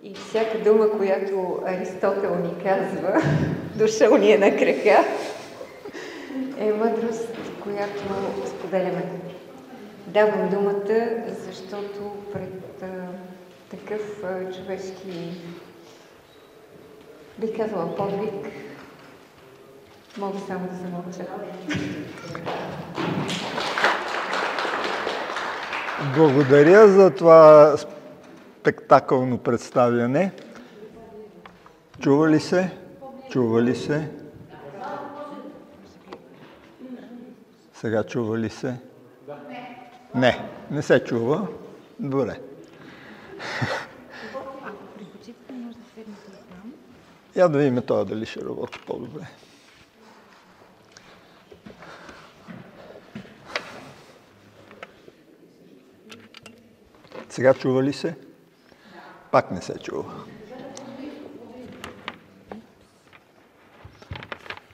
И всяка дума, която Аристотел ни казва, дошъл ни е на крака, е мъдрост, която споделяме. Давам думата, защото пред такъв човешки, бих казала, подвиг, мога само да замълча. Благодаря за това спектакълно представяне. Чува ли се? Чува ли се? Сега чува ли се? Не, не се чува. Добре. Я да видим това дали ще работи по-добре. Сега чува ли се? Пак не се чува.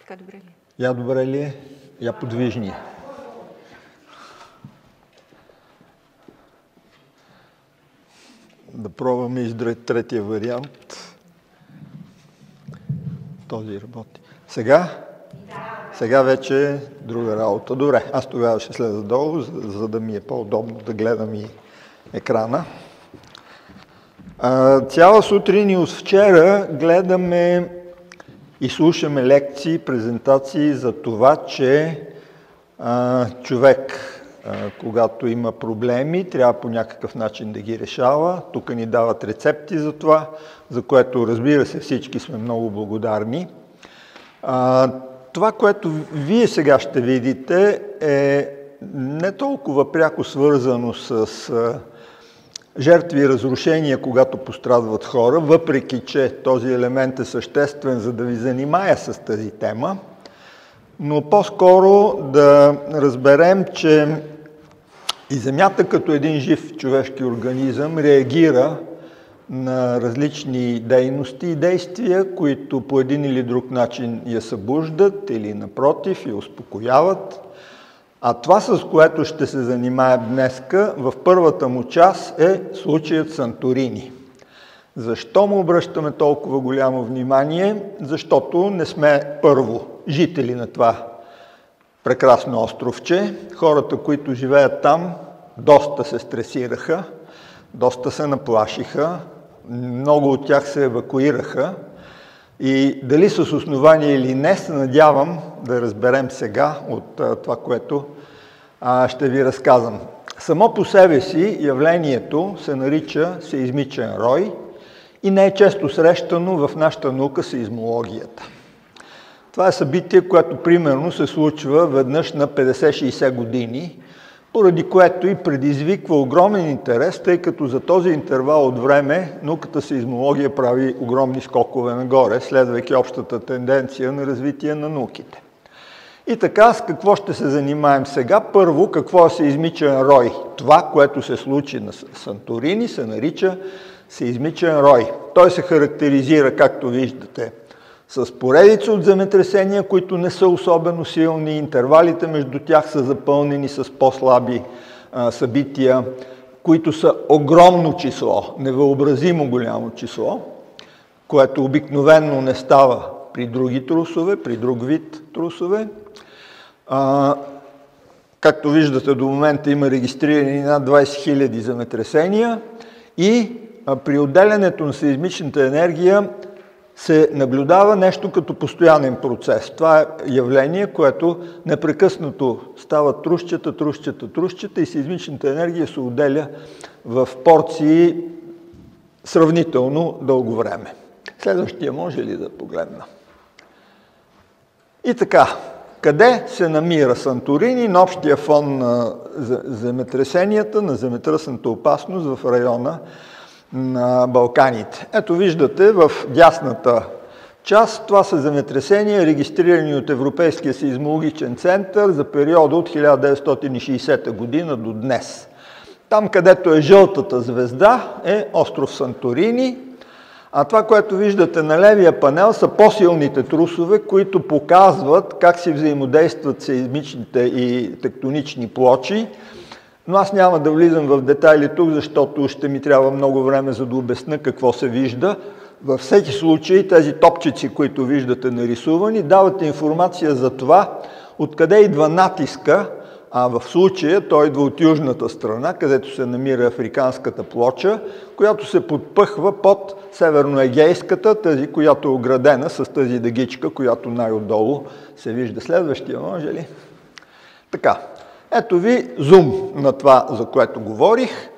Така добре ли? Я добре ли е? Я подвижни. Да пробваме и третия вариант. Този работи. Сега? Сега вече е друга работа. Добре, аз тогава ще слеза долу, за да ми е по-удобно да гледам и екрана. Цяла сутрин и от вчера гледаме и слушаме лекции, презентации за това, че човек, когато има проблеми, трябва по някакъв начин да ги решава. Тук ни дават рецепти за това, за което, разбира се, всички сме много благодарни. Това, което вие сега ще видите, е не толкова пряко свързано с жертви и разрушения, когато пострадват хора, въпреки че този елемент е съществен, за да ви занимая с тази тема, но по-скоро да разберем, че и Земята като един жив човешки организъм реагира на различни дейности и действия, които по един или друг начин я събуждат или напротив я успокояват. А това, с което ще се занимаем днеска, в първата му част е случаят Санторини. Защо му обръщаме толкова голямо внимание? Защото не сме първо жители на това прекрасно островче. Хората, които живеят там, доста се стресираха, доста се наплашиха, много от тях се евакуираха. И дали с основание или не, се надявам да разберем сега от това, което ще ви разказвам. Само по себе си явлението се нарича сеизмичен рой и не е често срещано в нашата наука сеизмологията. Това е събитие, което примерно се случва веднъж на 50-60 години, поради което и предизвиква огромен интерес, тъй като за този интервал от време науката сеизмология прави огромни скокове нагоре, следвайки общата тенденция на развитие на науките. И така, с какво ще се занимаем сега? Първо, какво е сеизмичен рой? Това, което се случи на Санторини, се нарича сеизмичен рой. Той се характеризира, както виждате, с поредица от земетресения, които не са особено силни, интервалите между тях са запълнени с по-слаби събития, които са огромно число, невъобразимо голямо число, което обикновенно не става при други трусове, при друг вид трусове. Както виждате, до момента има регистрирани над 20 000 земетресения и при отделянето на сеизмичната енергия се наблюдава нещо като постоянен процес. Това е явление, което непрекъснато става трущчета и сеизмичната енергия се отделя в порции сравнително дълго време. Следващия може ли да погледна? И така, къде се намира Санторини на общия фон на земетресенията, на земетръсната опасност в района на Балканите? Ето виждате в дясната част, това са земетресения, регистрирани от Европейския сеизмологичен център за периода от 1960 година до днес. Там, където е жълтата звезда, е остров Санторини, а това, което виждате на левия панел, са по-силните трусове, които показват как си взаимодействат сеизмичните и тектонични плочи Но аз няма да влизам в детайли тук, защото ще ми трябва много време, за да обясня какво се вижда. Във всеки случай тези топчици, които виждате нарисувани, дават информация за това, откъде идва натиска, а в случая той идва от южната страна, където се намира африканската плоча, която се подпъхва под северноегейската, тази, която е оградена с тази дъгичка, която най-отдолу се вижда. Следващия, може ли? Така, ето ви зум на това, за което говорих.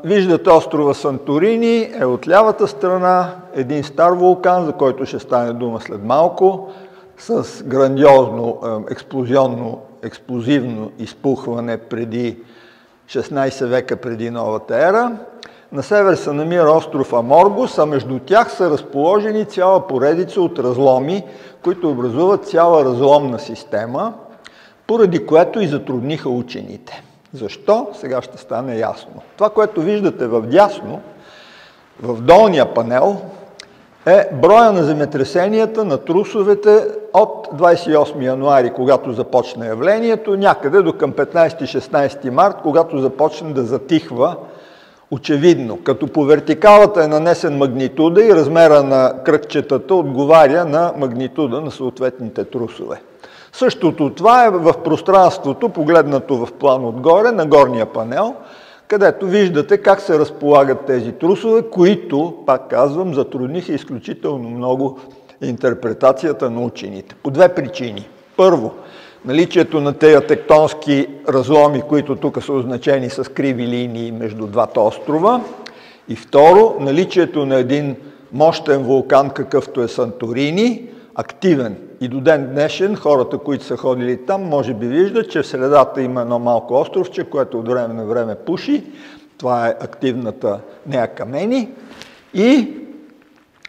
Виждате острова Санторини, е от лявата страна, един стар вулкан, за който ще стане дума след малко, с грандиозно, експлозивно изпухване преди 16 века преди новата ера. На север се намира остров Аморгос, а между тях са разположени цяла поредица от разломи, които образуват цяла разломна система, поради което и затрудниха учените. Защо? Сега ще стане ясно. Това, което виждате вдясно, в долния панел, е броя на земетресенията на трусовете от 28 януари, когато започна явлението, някъде до към 15-16 март, когато започна да затихва очевидно. Като по вертикалата е нанесен магнитуда и размера на кръгчетата отговаря на магнитуда на съответните трусове. Същото това е в пространството, погледнато в план отгоре, на горния панел, където виждате как се разполагат тези трусове, които, пак казвам, затрудниха изключително много интерпретацията на учените. По две причини. Първо, наличието на тези тектонски разломи, които тук са означени с криви линии между двата острова. И второ, наличието на един мощен вулкан, какъвто е Санторини, активен. И до ден днешен хората, които са ходили там, може би виждат, че в средата има едно малко островче, което от време на време пуши. Това е активната Неа Камени. И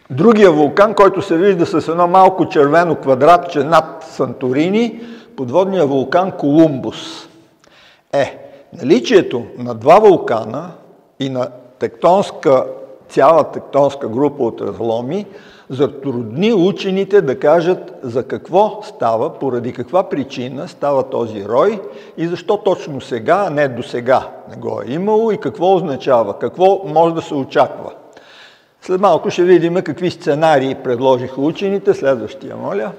другия вулкан, който се вижда с едно малко червено квадратче над Санторини, подводния вулкан Колумбус. Наличието на два вулкана и на цяла тектонска група от разломи затрудни учените да кажат за какво става, поради каква причина става този рой и защо точно сега, а не до сега не го е имало и какво означава, какво може да се очаква. След малко ще видим какви сценарии предложиха учените. Следващия, моля.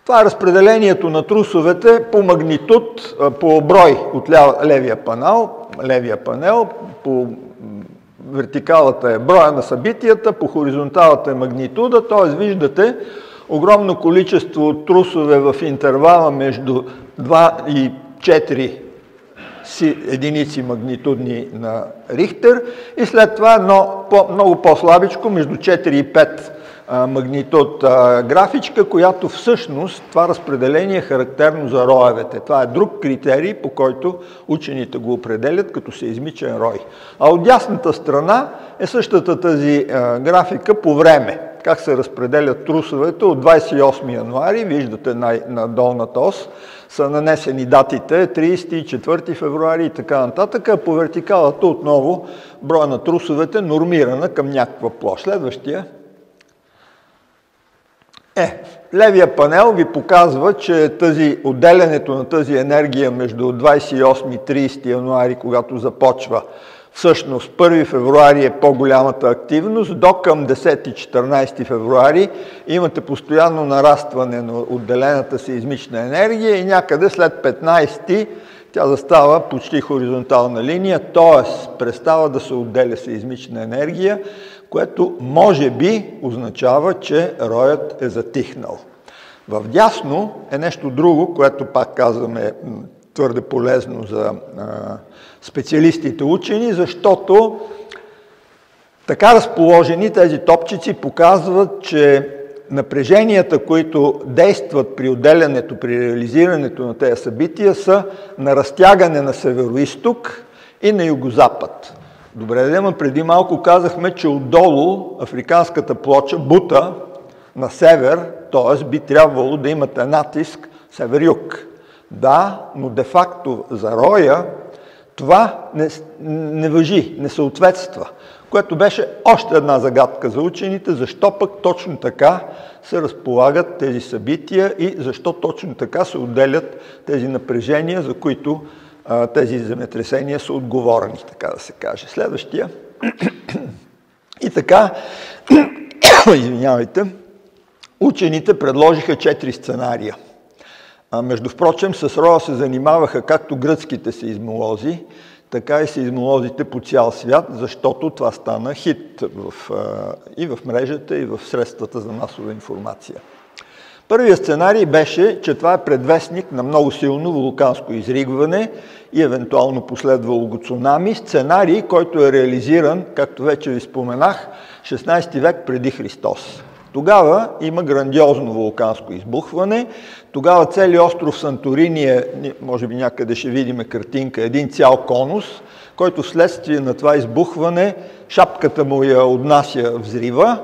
Това е разпределението на трусовете по магнитуд, по брой от левия панел, по вертикалата е броя на събитията, по хоризонталата е магнитуда, т.е. виждате огромно количество трусове в интервала между 2 и 4 единици магнитудни на Рихтер и след това много по-слабичко, между 4 и 5 магнитуд графичка, която всъщност това разпределение е характерно за роевете. Това е друг критерий, по който учените го определят като сеизмичен рой. А от дясната страна е същата тази графика по време. Как се разпределят трусовете от 28 януари, виждате на долната ос, са нанесени датите 30, 4 февруари и така нататък, а по вертикалата отново броя на трусовете нормирана към някаква площ. Следващия. Левия панел ви показва, че отделянето на тази енергия между 28 и 30 януари, когато започва, всъщност 1 февруари е по-голямата активност, до към 10-14 февруари имате постоянно нарастване на отделената сеизмична енергия и някъде след 15 тя застава почти хоризонтална линия, т.е. престава да се отделя сеизмична енергия, което може би означава, че роят е затихнал. Вдясно е нещо друго, което пак казваме твърде полезно за специалистите учени, защото така разположени тези топчици показват, че напреженията, които действат при отделянето, при реализирането на тези събития, са на разтягане на северо-изток и на югозапад. Добре, но преди малко казахме, че отдолу африканската плоча бута на север, т.е. би трябвало да имате натиск север-юг. Да, но де-факто за роя това не важи, не съответства, което беше още една загадка за учените, защо пък точно така се разполагат тези събития и защо точно така се отделят тези напрежения, за които тези земетресения са отговорени, така да се каже. Следващия. И така, извинявайте, учените предложиха 4 сценария. Между впрочем, с роя се занимаваха както гръцките сеизмолози, така и сеизмолозите по цял свят, защото това стана хит и в мрежата, и в средствата за масова информация. Първият сценарий беше, че това е предвестник на много силно вулканско изригване и евентуално последвало го цунами. Сценарий, който е реализиран, както вече ви споменах, 16 век преди Христос. Тогава има грандиозно вулканско избухване. Тогава целият остров Санторини е, може би някъде ще видим картинка, един цял конус, който вследствие на това избухване шапката му я отнася взрива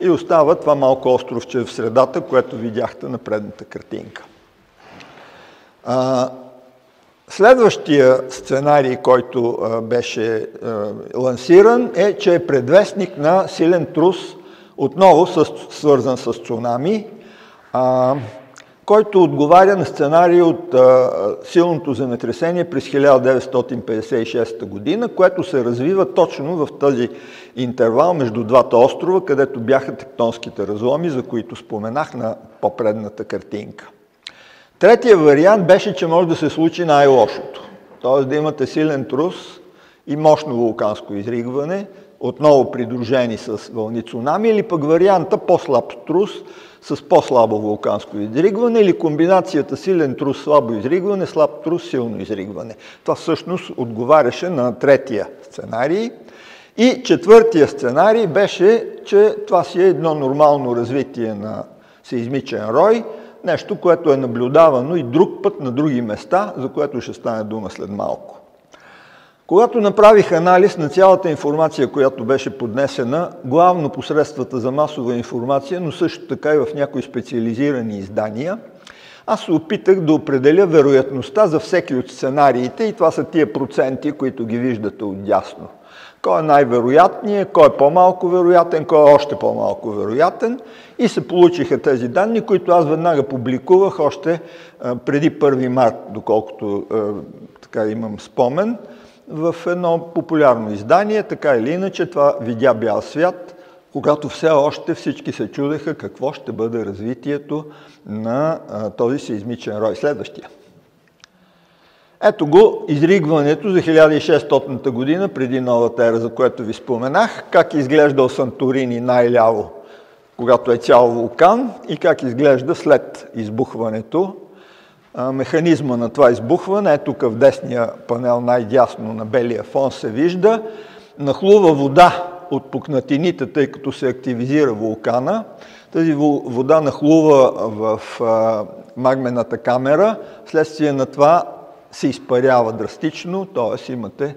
и остава това малко островче в средата, което видяхте на предната картинка. Следващия сценарий, който беше лансиран, е, че е предвестник на силен трус, отново свързан с цунами, който отговаря на сценарий от силното земетресение през 1956 година, което се развива точно в този интервал между двата острова, където бяха тектонските разломи, за които споменах на по-предната картинка. Третия вариант беше, че може да се случи най-лошото, т.е. да имате силен трус и мощно вулканско изригване, отново придружени с вълни цунами, или пък варианта по-слаб трус с по-слабо вулканско изригване, или комбинацията силен трус, слабо изригване, слаб трус, силно изригване. Това всъщност отговаряше на третия сценарий. И четвъртия сценарий беше, че това си е едно нормално развитие на сеизмичен рой, нещо, което е наблюдавано и друг път на други места, за което ще стане дума след малко. Когато направих анализ на цялата информация, която беше поднесена, главно по средствата за масова информация, но също така и в някои специализирани издания, аз се опитах да определя вероятността за всеки от сценариите и това са тия проценти, които ги виждате отдясно. Кой е най-вероятният, кой е по-малко вероятен, кой е още по-малко вероятен и се получиха тези данни, които аз веднага публикувах още преди 1 март, доколкото така имам спомен, в едно популярно издание, така или иначе това видя бял свят, когато все още всички се чудеха какво ще бъде развитието на този сеизмичен рой. Следващия. Ето го изригването за 1600 година, преди новата ера, за което ви споменах, как изглеждал Санторини най-ляво, когато е цял вулкан и как изглежда след избухването. Механизма на това избухване, тук в десния панел най-дясно на белия фон се вижда, нахлува вода от пукнатините, тъй като се активизира вулкана. Тази вода нахлува в магмената камера, вследствие на това се изпарява драстично, т.е. имате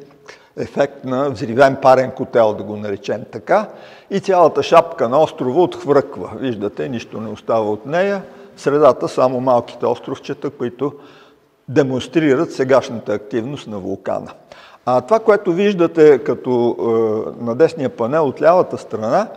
ефект на взривен парен котел, да го наречем така, и цялата шапка на острова отхвърква. Виждате, нищо не остава от нея. В средата само малките островчета, които демонстрират сегашната активност на вулкана. Това, което виждате като на десния панел от лявата страна,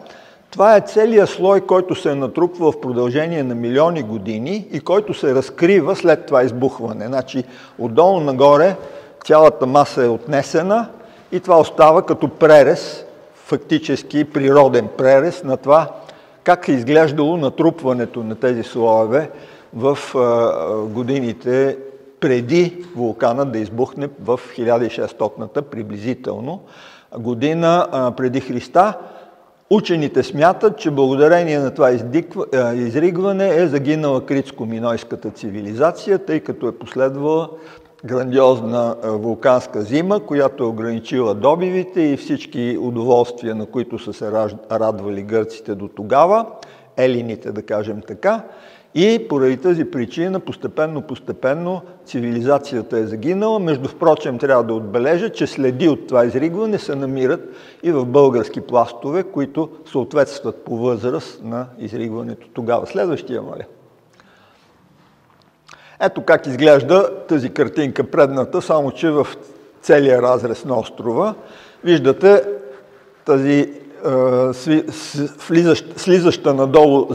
това е целият слой, който се е натрупва в продължение на милиони години и който се разкрива след това избухване. Значи, отдолу нагоре цялата маса е отнесена и това остава като пререз, фактически природен пререз на това, как е изглеждало натрупването на тези слоеве в годините преди вулкана да избухне в 1600-та приблизително година преди Христа. Учените смятат, че благодарение на това изригване е загинала критско-минойската цивилизация, тъй като е последвала грандиозна вулканска зима, която е ограничила добивите и всички удоволствия, на които са се радвали гърците до тогава, елините, да кажем така, и поради тази причина постепенно цивилизацията е загинала. Между впрочем, трябва да отбележа, че следи от това изригване се намират и в български пластове, които съответстват по възраст на изригването тогава. Следващия, моля. Ето как изглежда тази картинка предната, само че в целия разрез на острова. Виждате тази слизаща надолу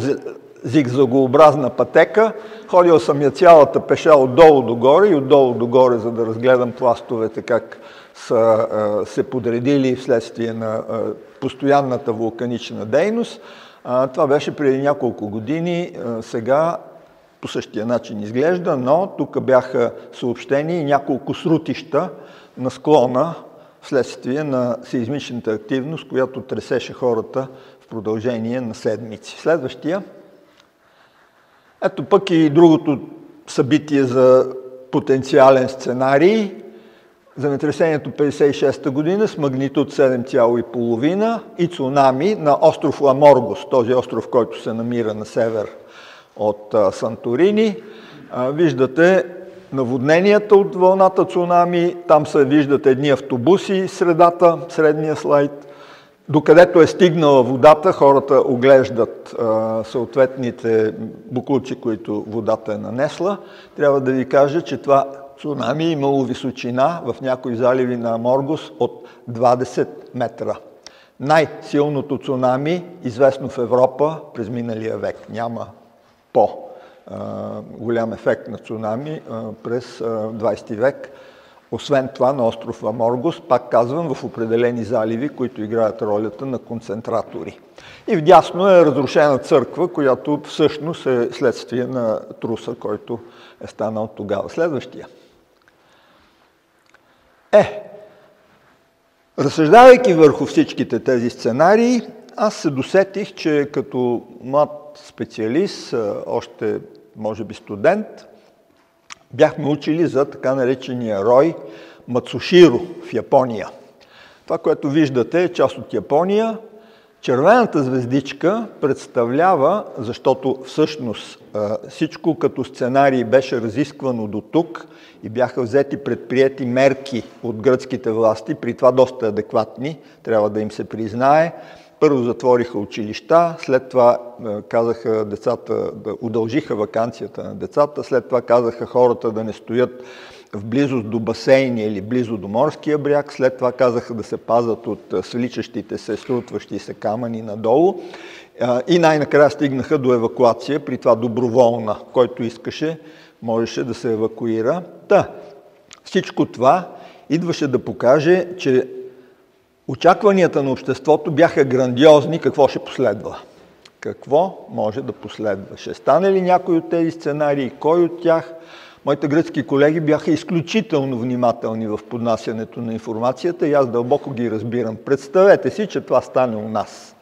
зигзагообразна пътека. Ходил съм я цялата пеша отдолу догоре и отдолу догоре, за да разгледам пластовете как са се подредили вследствие на постоянната вулканична дейност. Това беше преди няколко години. Сега по същия начин изглежда, но тук бяха съобщени и няколко срутища на склона вследствие на сеизмичната активност, която тресеше хората в продължение на седмици. Следващия. Ето пък и другото събитие за потенциален сценарий. Земетресението 56-та година с магнитуд 7,5 и цунами на остров Ламоргос, този остров, който се намира на север от Санторини. Виждате наводненията от вълната цунами, там се виждат едни автобуси средата, средния слайд. Докъдето е стигнала водата, хората оглеждат съответните буклуци, които водата е нанесла. Трябва да ви кажа, че това цунами е имало височина в някои заливи на Аморгос от 20 метра. Най-силното цунами, известно в Европа през миналия век. Няма по-голям ефект на цунами през 20 век. Освен това на остров Аморгос, пак казвам, в определени заливи, които играят ролята на концентратори. И вдясно е разрушена църква, която всъщност е следствие на труса, който е станал тогава. Следващия. Разсъждавайки върху всичките тези сценарии, аз се досетих, че като млад специалист, още може би студент, бяхме учили за така наречения рой Мацуширо в Япония. Това, което виждате, е част от Япония. Червената звездичка представлява, защото всъщност всичко като сценарий беше разисквано до тук и бяха взети предприети мерки от гръцките власти, при това доста адекватни, трябва да им се признае. Първо затвориха училища, след това казаха децата да удължиха ваканцията на децата, след това казаха хората да не стоят в близост до басейни или близо до морския бряг, след това казаха да се пазят от свличащите се, срутващи се камъни надолу и най-накрая стигнаха до евакуация, при това доброволна, който искаше, можеше да се евакуира. Всичко това идваше да покаже, че очакванията на обществото бяха грандиозни. Какво ще последва? Какво може да последва? Ще стане ли някой от тези сценарии? Кой от тях? Моите гръцки колеги бяха изключително внимателни в поднасянето на информацията и аз дълбоко ги разбирам. Представете си, че това стане у нас.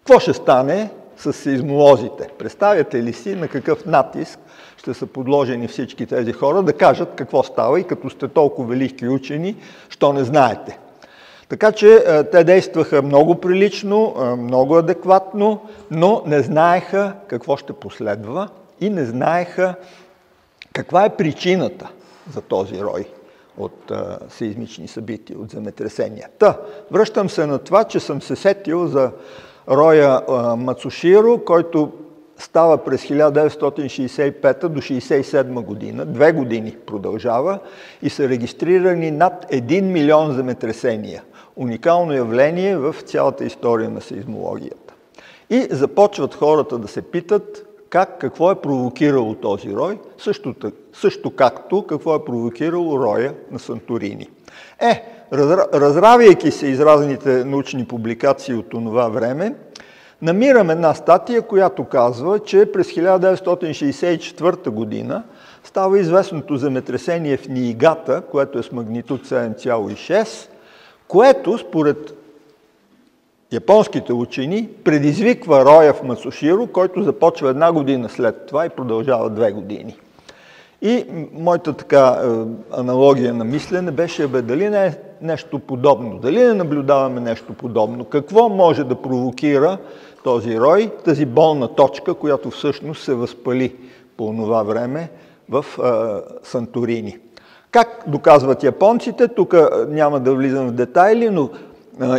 Какво ще стане с сеизмолозите? Представяте ли си на какъв натиск ще са подложени всички тези хора да кажат какво става и като сте толкова велики учени, що не знаете? Така че те действаха много прилично, много адекватно, но не знаеха какво ще последва и не знаеха каква е причината за този рой от сеизмични събития, от земетресения. Връщам се на това, че съм се сетил за роя Мацуширо, който става през 1965 до 1967 година, 2 години продължава и са регистрирани над 1 милион земетресения. Уникално явление в цялата история на сеизмологията. И започват хората да се питат какво е провокирало този рой, също както какво е провокирало роя на Санторини. Разравяйки се из разните научни публикации от това време, намирам една статия, която казва, че през 1964 година става известното земетресение в Ниигата, което е с магнитуд 7,6, което според японските учени предизвиква роя в Мацуширо, който започва 1 година след това и продължава 2 години. И моята аналогия на мислене беше, дали не е нещо подобно, дали не наблюдаваме нещо подобно, какво може да провокира този рой, тази болна точка, която всъщност се възпали по това време в Санторини. Как доказват японците? Тук няма да влизам в детайли, но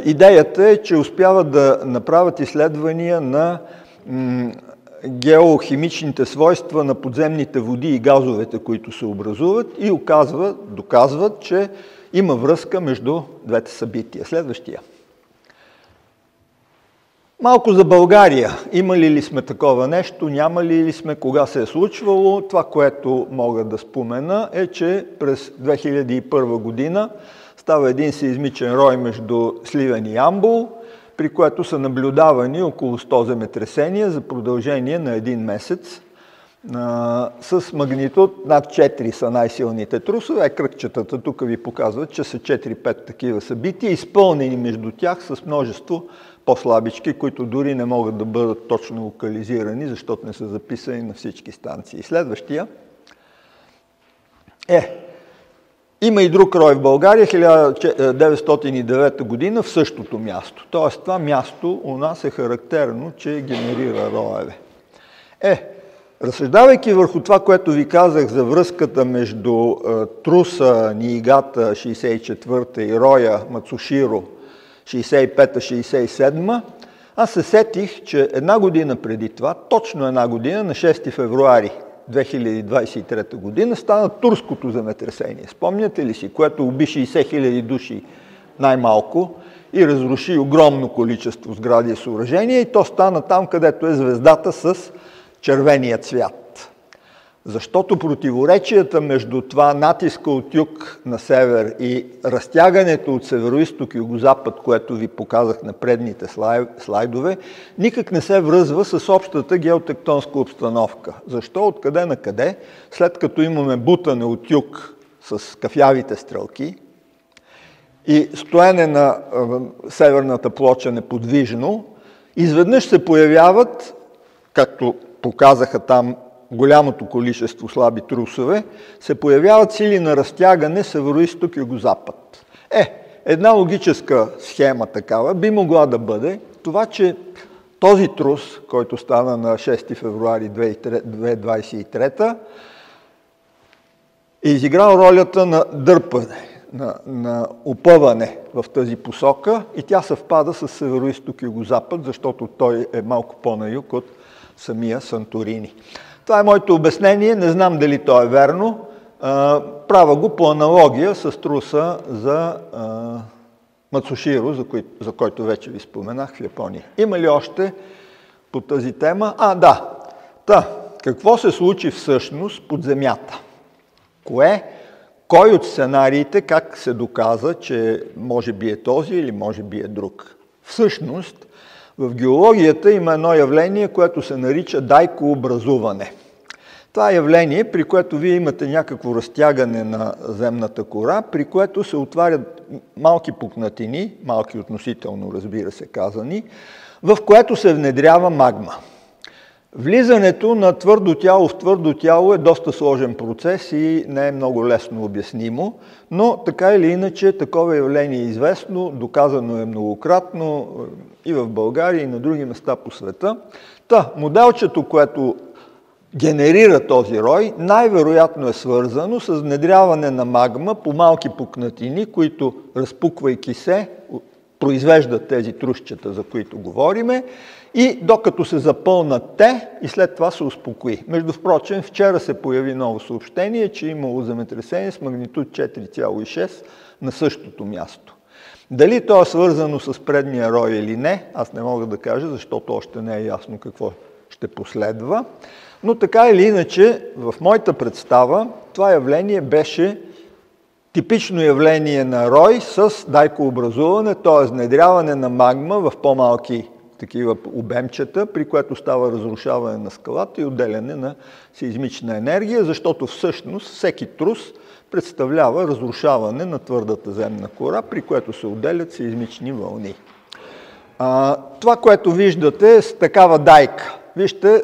идеята е, че успяват да направят изследвания на геохимичните свойства на подземните води и газовете, които се образуват и доказват, че има връзка между двете събития. Следващия. Малко за България. Имали ли сме такова нещо, нямали ли сме, кога се е случвало? Това, което мога да спомена е, че през 2001 година става един сеизмичен рой между Сливен и Ямбол, при което са наблюдавани около 100 земетресения за продължение на един месец. С магнитуд над 4 са най-силните трусове. Кръгчетата тук ви показват, че са 4-5 такива събития, изпълнени между тях с множество по-слабички, които дори не могат да бъдат точно локализирани, защото не са записани на всички станции. Следващия има и друг рой в България, 1909 година в същото място. Тоест това място у нас е характерно, че генерира роеве. Разсъждавайки върху това, което ви казах за връзката между труса Ниигата 64-та и роя Мацуширо 65-та-67, аз се сетих, че една година преди това, точно една година, на 6 февруари 2023 година, стана турското земетресение. Спомняте ли си, което уби 60 000 души най-малко и разруши огромно количество сгради и съоръжения, и то стана там, където е звездата с червения цвят. Защото противоречията между това натиска от юг на север и разтягането от североизток и югозапад, което ви показах на предните слайдове, никак не се връзва с общата геотектонска обстановка. Защо? Откъде на къде? След като имаме бутане от юг с кафявите стрелки и стоене на северната плоча неподвижно, изведнъж се появяват, както показаха там голямото количество слаби трусове, се появяват сили на разтягане североизток-югозапад. Една логическа схема такава би могла да бъде това, че този трус, който стана на 6 февруари 2023, е изиграл ролята на дърпане, на опъване в тази посока, и тя съвпада с североизток-югозапад, защото той е малко по-на юг от самия Санторини. Това е моето обяснение, не знам дали то е верно. Правя го по аналогия с труса за Мацуширо, за който вече ви споменах в Япония. Има ли още по тази тема? Какво се случи всъщност под земята? Кой от сценариите, как се доказа, че може би е този или може би е друг? Всъщност, в геологията има едно явление, което се нарича дайкообразуване. Това е явление, при което вие имате някакво разтягане на земната кора, при което се отварят малки пукнатини, малки относително, разбира се, казани, в което се внедрява магма. Влизането на твърдо тяло в твърдо тяло е доста сложен процес и не е много лесно обяснимо, но така или иначе такова явление е известно, доказано е многократно и в България, и на други места по света. Моделчето, което генерира този рой, най-вероятно е свързано с внедряване на магма по малки пукнатини, които, разпуквайки се, произвеждат тези трусчета, за които говориме, и докато се запълнат те, и след това се успокои. Между впрочем, вчера се появи ново съобщение, че имало земетресение с магнитуд 4,6 на същото място. Дали то е свързано с предния рой или не, аз не мога да кажа, защото още не е ясно какво ще последва. Но така или иначе, в моята представа, това явление беше типично явление на рой с дайкообразуване, т.е. внедряване на магма в по-малки такива обемчета, при което става разрушаване на скалата и отделяне на сеизмична енергия, защото всъщност всеки трус представлява разрушаване на твърдата земна кора, при което се отделят сеизмични вълни. Това, което виждате, е с такава дайка. Вижте,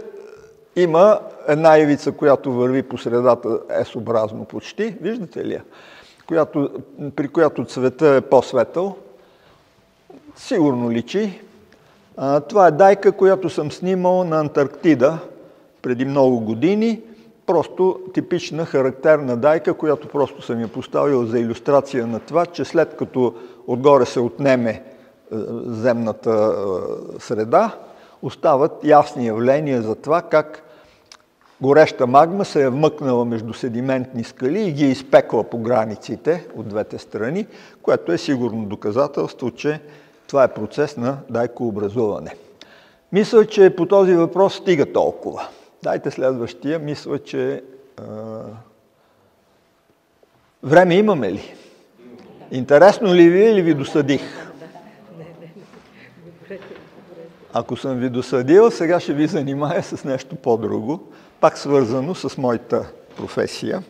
има една ивица, която върви по средата S-образно почти, виждате ли я? При която цвета е по-светъл. Сигурно личи. Това е дайка, която съм снимал на Антарктида преди много години. Просто типична, характерна дайка, която просто съм я поставил за илюстрация на това, че след като отгоре се отнеме земната среда, остават ясни явления за това как гореща магма се е вмъкнала между седиментни скали и ги е изпекла по границите от двете страни, което е сигурно доказателство, че това е процес на дайкообразуване. Мисля, че по този въпрос стига толкова. Дайте следващия. Мисля, че време имаме ли? Интересно ли ви или ви досъдих? Ако съм ви досъдил, сега ще ви занимая с нещо по-друго, пак свързано с моята професия.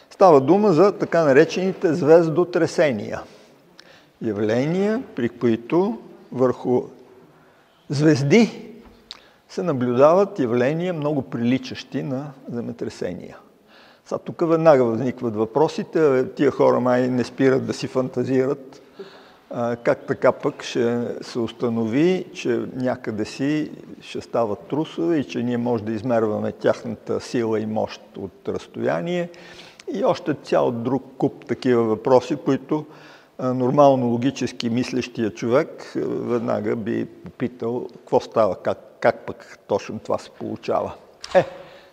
Става дума за така наречените звездотресения. Явления, при които върху звезди се наблюдават явления много приличащи на земетресения. Сега тук веднага възникват въпросите, тия хора май не спират да си фантазират, как така пък ще се установи, че някъде си ще стават трусове и че ние може да измерваме тяхната сила и мощ от разстояние и още цял друг куп такива въпроси, които нормално логически мислещия човек веднага би попитал какво става, как пък точно това се получава.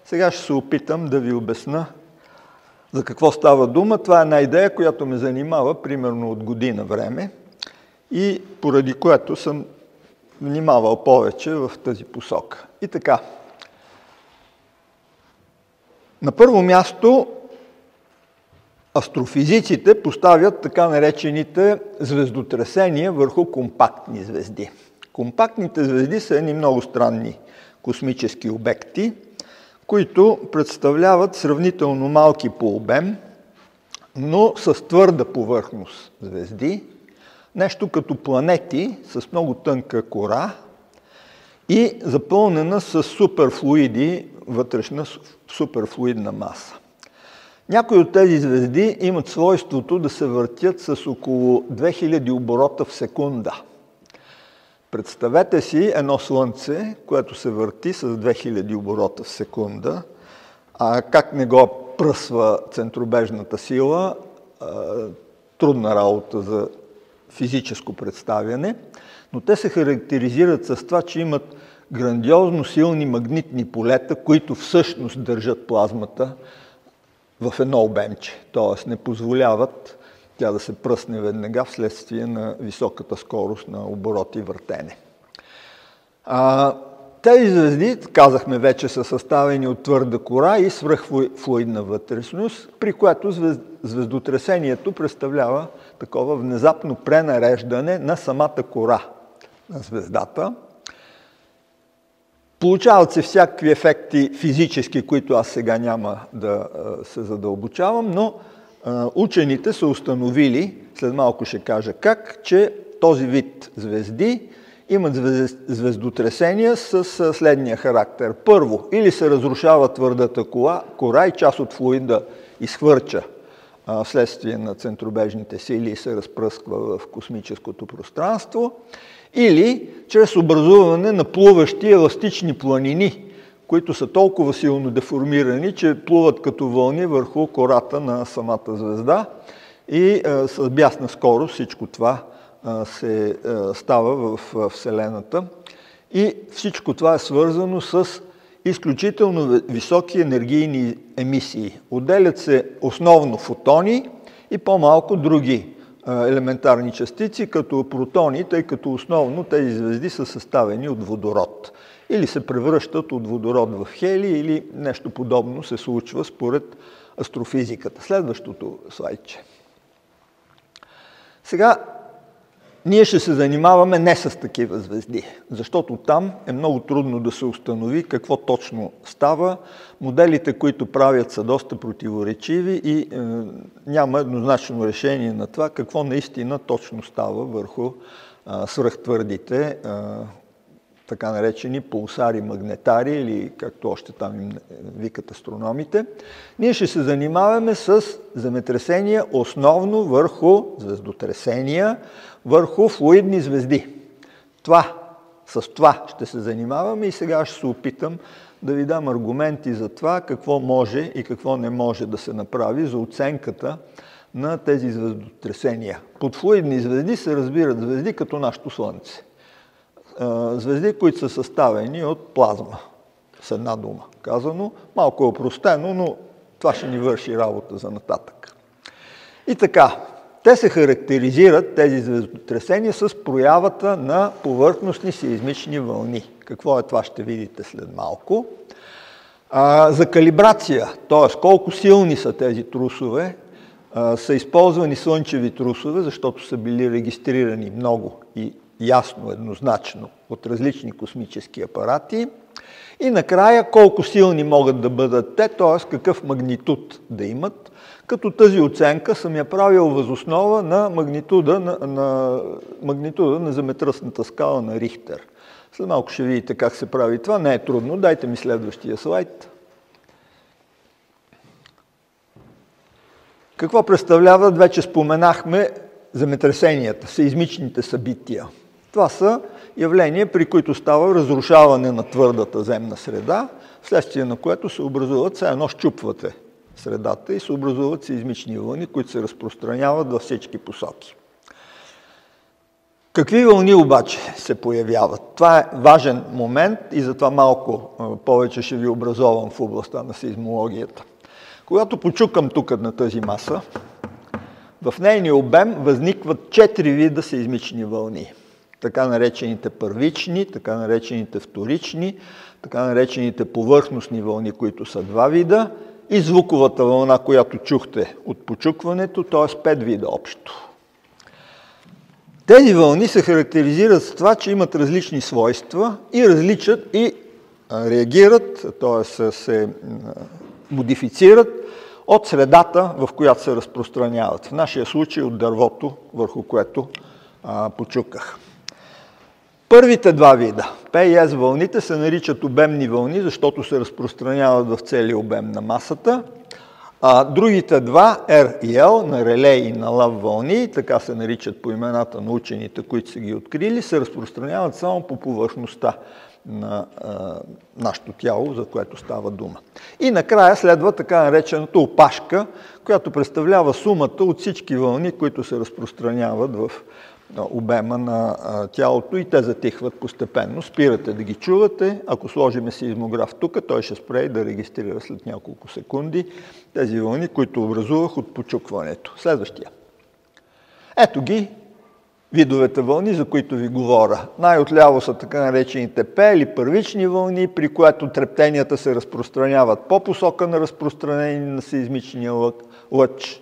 Сега ще се опитам да ви обясна за какво става дума. Това е една идея, която ме занимава примерно от година време и поради което съм внимавал повече в тази посока. И така, на първо място астрофизиците поставят така наречените звездотресения върху компактни звезди. Компактните звезди са едни много странни космически обекти, които представляват сравнително малки по обем, но с твърда повърхност звезди, нещо като планети с много тънка кора и запълнена с суперфлуиди, вътрешна суперфлуидна маса. Някои от тези звезди имат свойството да се въртят с около 2000 оборота в секунда. Представете си едно Слънце, което се върти с 2000 оборота в секунда, а как не го пръсва центробежната сила, трудна работа за физическо представяне, но те се характеризират с това, че имат грандиозно силни магнитни полета, които всъщност държат плазмата в едно обемче, т.е. не позволяват тя да се пръсне веднага вследствие на високата скорост на оборот и въртене. Тези звезди, казахме вече, са съставени от твърда кора и свръхфлуидна вътрешност, при което звездотресението представлява такова внезапно пренареждане на самата кора на звездата. Получават се всякакви ефекти физически, които аз сега няма да се задълбочавам, но учените са установили, след малко ще кажа как, че този вид звезди имат звездотресения с следния характер. Първо, или се разрушава твърдата кора и част от флуида изхвърча вследствие на центробежните сили и се разпръсква в космическото пространство, или чрез образуване на плуващи еластични планини, които са толкова силно деформирани, че плуват като вълни върху кората на самата звезда и с бясна скорост всичко това се става в Вселената. И всичко това е свързано с изключително високи енергийни емисии. Отделят се основно фотони и по-малко други елементарни частици, като протони, тъй като основно тези звезди са съставени от водород. Или се превръщат от водород в хелий, или нещо подобно се случва според астрофизиката. Следващото слайдче. Сега ние ще се занимаваме не с такива звезди, защото там е много трудно да се установи какво точно става. Моделите, които правят, са доста противоречиви и няма еднозначно решение на това какво наистина точно става върху свръхтвърдите, така наречени пулсари-магнетари или както още там им викат астрономите. Ние ще се занимаваме с земетресения основно върху звездотресения, върху флуидни звезди. С това ще се занимаваме и сега ще се опитам да ви дам аргументи за това какво може и какво не може да се направи за оценката на тези звездотресения. Под флуидни звезди се разбират звезди като нашето Слънце. Звезди, които са съставени от плазма, с една дума казано. Малко е опростено, но това ще ни върши работа за нататък. И така, Те се характеризират, тези звездотресения, с проявата на повърхностни сеизмични вълни. Какво е това, ще видите след малко. За калибрация, т.е. колко силни са тези трусове, са използвани слънчеви трусове, защото са били регистрирани много и ясно, еднозначно от различни космически апарати. И накрая колко силни могат да бъдат те, т.е. какъв магнитуд да имат, като тази оценка съм я правил въз основа на магнитуда на земетръсната скала на Рихтер. След малко ще видите как се прави това. Не е трудно. Дайте ми следващия слайд. Какво представляват? Вече споменахме земетресенията, сеизмичните събития. Това са явления, при които става разрушаване на твърдата земна среда, вследствие на което се образуват, все едно счупвате средата и се образуват сеизмични вълни, които се разпространяват във всички посоки. Какви вълни обаче се появяват? Това е важен момент и затова малко повече ще ви образовам в областта на сеизмологията. Когато почукам тук на тази маса, в нейния обем възникват 4 вида сеизмични вълни. Така наречените първични, така наречените вторични, така наречените повърхностни вълни, които са 2 вида, и звуковата вълна, която чухте от почукването, т.е. 5 вида общо. Тези вълни се характеризират с това, че имат различни свойства и различат и реагират, т.е. се модифицират от средата, в която се разпространяват. В нашия случай от дървото, върху което почуках. Първите 2 вида, P и S вълните, се наричат обемни вълни, защото се разпространяват в целия обем на масата. Другите 2, R и L, на релей и на лав вълни, така се наричат по имената на учените, които са ги открили, се разпространяват само по повърхността на нашето тяло, за което става дума. И накрая следва така наречената опашка, която представлява сумата от всички вълни, които се разпространяват в обема на тялото и те затихват постепенно. Спирате да ги чувате. Ако сложим сеизмограф тук, той ще спре и да регистрира след няколко секунди тези вълни, които образувах от почукването. Следващия. Ето ги видовете вълни, за които ви говоря. Най-отляво са така наречените P или първични вълни, при което трептенията се разпространяват по посока на разпространение на сеизмичния лъч.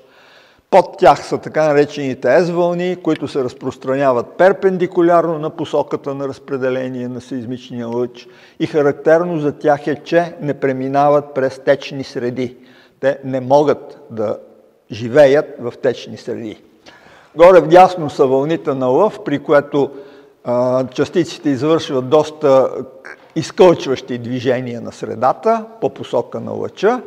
Под тях са така наречените S вълни, които се разпространяват перпендикулярно на посоката на разпределение на сеизмичния лъч и характерно за тях е, че не преминават през течни среди. Те не могат да живеят в течни среди. Горе вдясно са вълните на лъв, при което частиците извършват доста изкълчващи движения на средата по посока на лъча,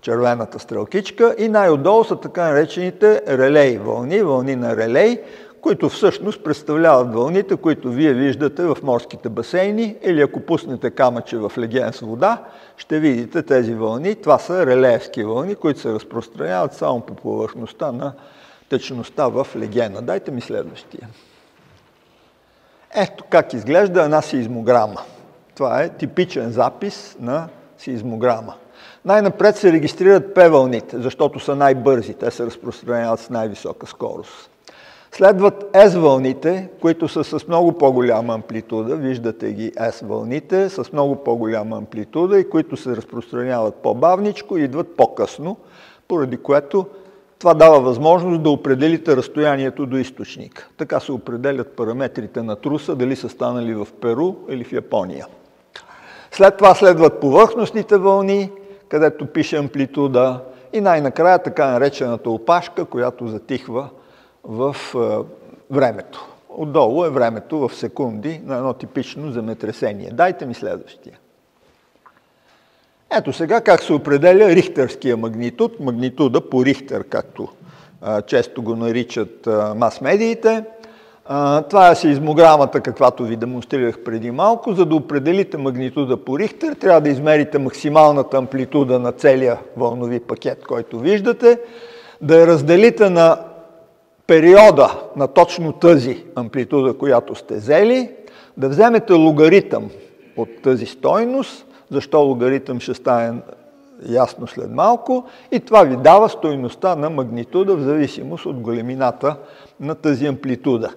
червената стрелкичка, и най-отдолу са така наречените релей вълни, вълни на релей, които всъщност представляват вълните, които вие виждате в морските басейни, или ако пуснете камъче в леген с вода, ще видите тези вълни. Това са релеевски вълни, които се разпространяват само по повърхността на течността в легена. Дайте ми следващия. Ето как изглежда една сеизмограма. Това е типичен запис на сеизмограма. Най-напред се регистрират P вълните, защото са най-бързи. Те се разпространяват с най-висока скорост. Следват S вълните, които са с много по-голяма амплитуда. Виждате ги S вълните с много по-голяма амплитуда и които се разпространяват по-бавничко и идват по-късно, поради което това дава възможност да определите разстоянието до източника. Така се определят параметрите на труса, дали са станали в Перу или в Япония. След това следват повърхностните вълни, където пише амплитуда, и най-накрая така наречената опашка, която затихва в времето. Отдолу е времето в секунди на едно типично земетресение. Дайте ми следващия. Ето сега как се определя рихтерския магнитуд, магнитуда по Рихтер, както често го наричат мас-медиите. Това е сеизмограмата, каквато ви демонстрирах преди малко. За да определите магнитуда по Рихтер, трябва да измерите максималната амплитуда на целия вълнови пакет, който виждате, да я разделите на периода на точно тази амплитуда, която сте взели, да вземете логаритъм от тази стойност. Защо логаритъм ще стане ясно след малко, и това ви дава стойността на магнитуда в зависимост от големината на тази амплитуда.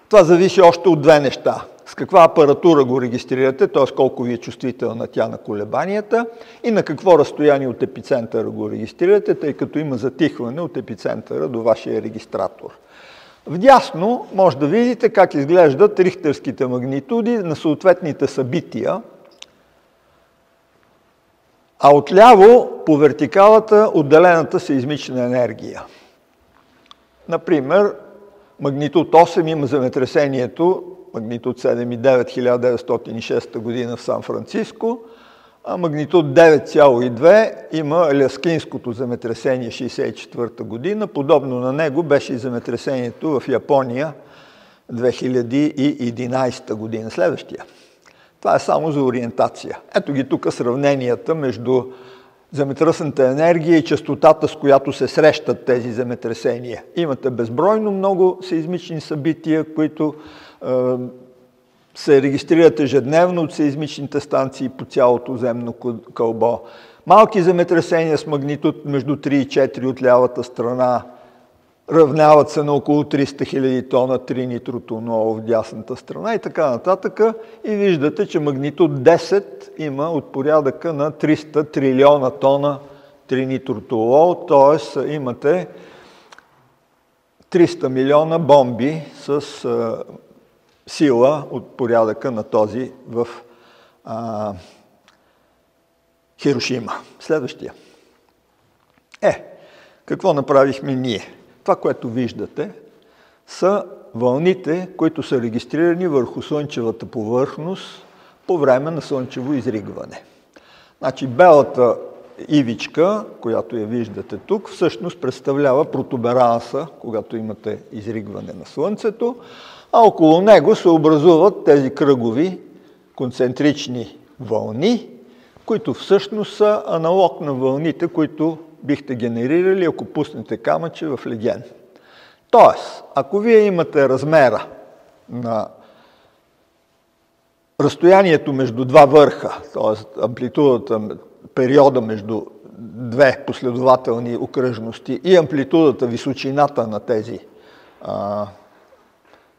Това зависи още от две неща. С каква апаратура го регистрирате, т.е. колко ви е чувствителна тя на колебанията и на какво разстояние от епицентъра го регистрирате, тъй като има затихване от епицентъра до вашия регистратор. Вдясно може да видите как изглеждат рихтерските магнитуди на съответните събития, а отляво по вертикалата отделената сеизмична енергия. Например, магнитуд 8 има земетресението, магнитуд 7,9 1906 година в Сан-Франциско, а магнитуд 9,2 има Аляскинското земетресение 1964 година. Подобно на него беше и земетресението в Япония 2011 година, следващия. Това е само за ориентация. Ето ги тук сравненията между земетръсната енергия и честотата, с която се срещат тези земетресения. Имате безбройно много сеизмични събития, които се регистрират ежедневно от сеизмичните станции по цялото земно кълбо. Малки земетресения с магнитуд между 3 и 4 от лявата страна равняват се на около 300 000 тона тринитротонол в дясната страна и така нататък. И виждате, че магнитуд 10 има от порядъка на 300 трилиона тона тринитротолол, т.е. имате 300 милиона бомби с сила от порядъка на този в Хирошима. Следващия. Какво направихме ние? Това, което виждате, са вълните, които са регистрирани върху слънчевата повърхност по време на слънчево изригване. Значи белата ивичка, която я виждате тук, всъщност представлява протуберанса, когато имате изригване на Слънцето, а около него се образуват тези кръгови концентрични вълни, които всъщност са аналог на вълните, които бихте генерирали, ако пуснете камъче в леген. Тоест, ако вие имате размера на разстоянието между два върха, т.е. амплитудата, периода между две последователни окръжности и амплитудата, височината на тези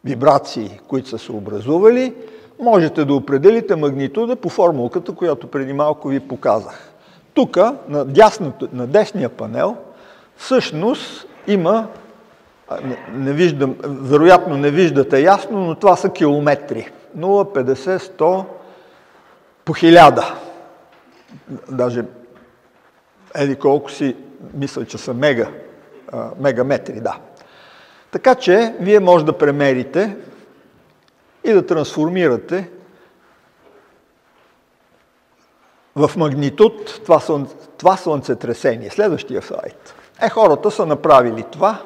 вибрации, които са се образували, можете да определите магнитуда по формулката, която преди малко ви показах. Тук, на десния панел, всъщност има, вероятно не виждате ясно, но това са километри. 0, 50, 100 по 1000. Даже колко си, мисля, че са мегаметри, да. Така че, вие може да премерите и да трансформирате в магнитуд това слънцетресение. Следващия слайд. Хората са направили това.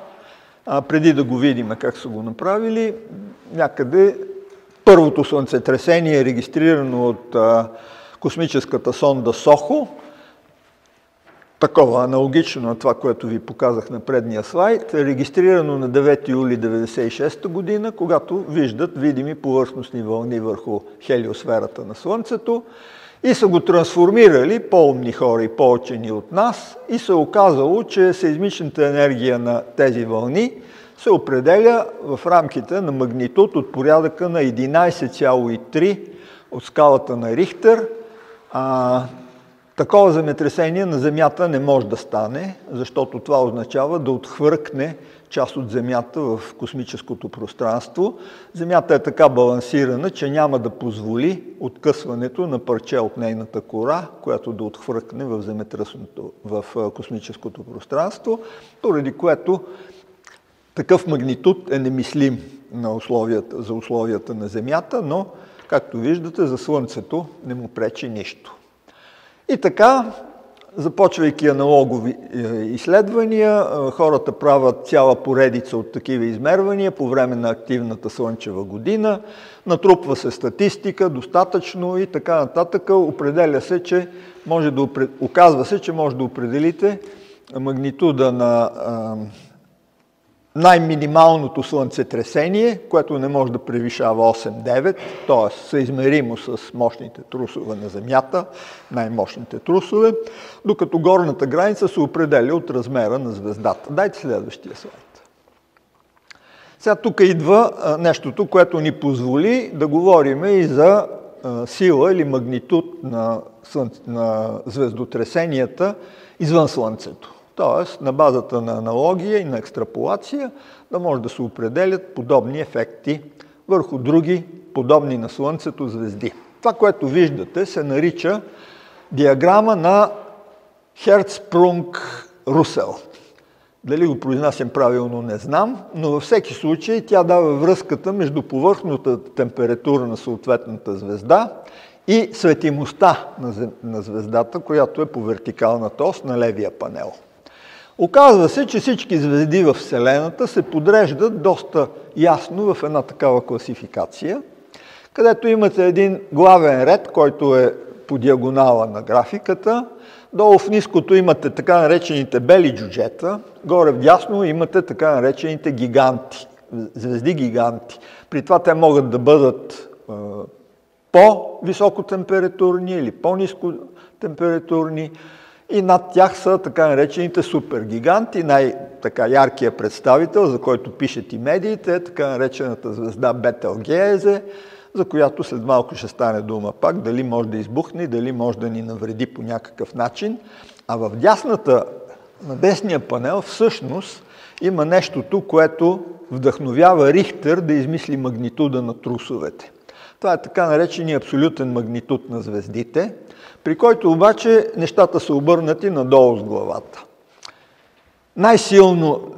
Преди да го видим как са го направили, някъде първото слънцетресение е регистрирано от космическата сонда Сохо. Такова аналогично на това, което ви показах на предния слайд, е регистрирано на 9 юли 1996 година, когато виждат видими повърхностни вълни върху хелиосферата на Слънцето и са го трансформирали по-умни хора и по-учени от нас и се оказало, че сеизмичната енергия на тези вълни се определя в рамките на магнитуд от порядъка на 11,3 от скалата на Рихтер. Такова земетресение на Земята не може да стане, защото това означава да отхвъркне част от Земята в космическото пространство. Земята е така балансирана, че няма да позволи откъсването на парче от нейната кора, която да отхвъркне в космическото пространство, поради което такъв магнитуд е немислим за условията на Земята, но, както виждате, за Слънцето не му пречи нищо. И така, започвайки аналогови изследвания, хората правят цяла поредица от такива измервания по време на активната слънчева година, натрупва се статистика достатъчно и така нататък. Оказва се, че може да определите магнитуда най-минималното слънцетресение, което не може да превишава 8-9, т.е. съизмеримо с мощните трусове на Земята, най-мощните трусове, докато горната граница се определя от размера на звездата. Дайте следващия слайд. Сега тук идва нещото, което ни позволи да говорим и за сила или магнитуд на звездотресенията извън Слънцето. Т.е. на базата на аналогия и на екстраполация да може да се определят подобни ефекти върху други подобни на Слънцето звезди. Това, което виждате, се нарича диаграма на Херцпрунг-Русел. Дали го произнасям правилно, не знам, но във всеки случай тя дава връзката между повърхностната температура на съответната звезда и светимостта на звездата, която е по вертикалната ос на левия панел. Оказва се, че всички звезди в Вселената се подреждат доста ясно в една такава класификация, където имате един главен ред, който е по диагонала на графиката. Долу в ниското имате така наречените бели джуджета, горе вдясно имате така наречените гиганти, звезди-гиганти. При това те могат да бъдат по-високотемпературни или по-ниско температурни и над тях са така наречените супергиганти. Най-яркият представител, за който пишат и медиите, е така наречената звезда Бетелгеезе, за която след малко ще стане дума пак, дали може да избухне и дали може да ни навреди по някакъв начин. А в на десния панел всъщност има нещото, което вдъхновява Рихтер да измисли магнитуда на трусовете. Това е така наречения абсолютен магнитуд на звездите, при който обаче нещата са обърнати надолу с главата.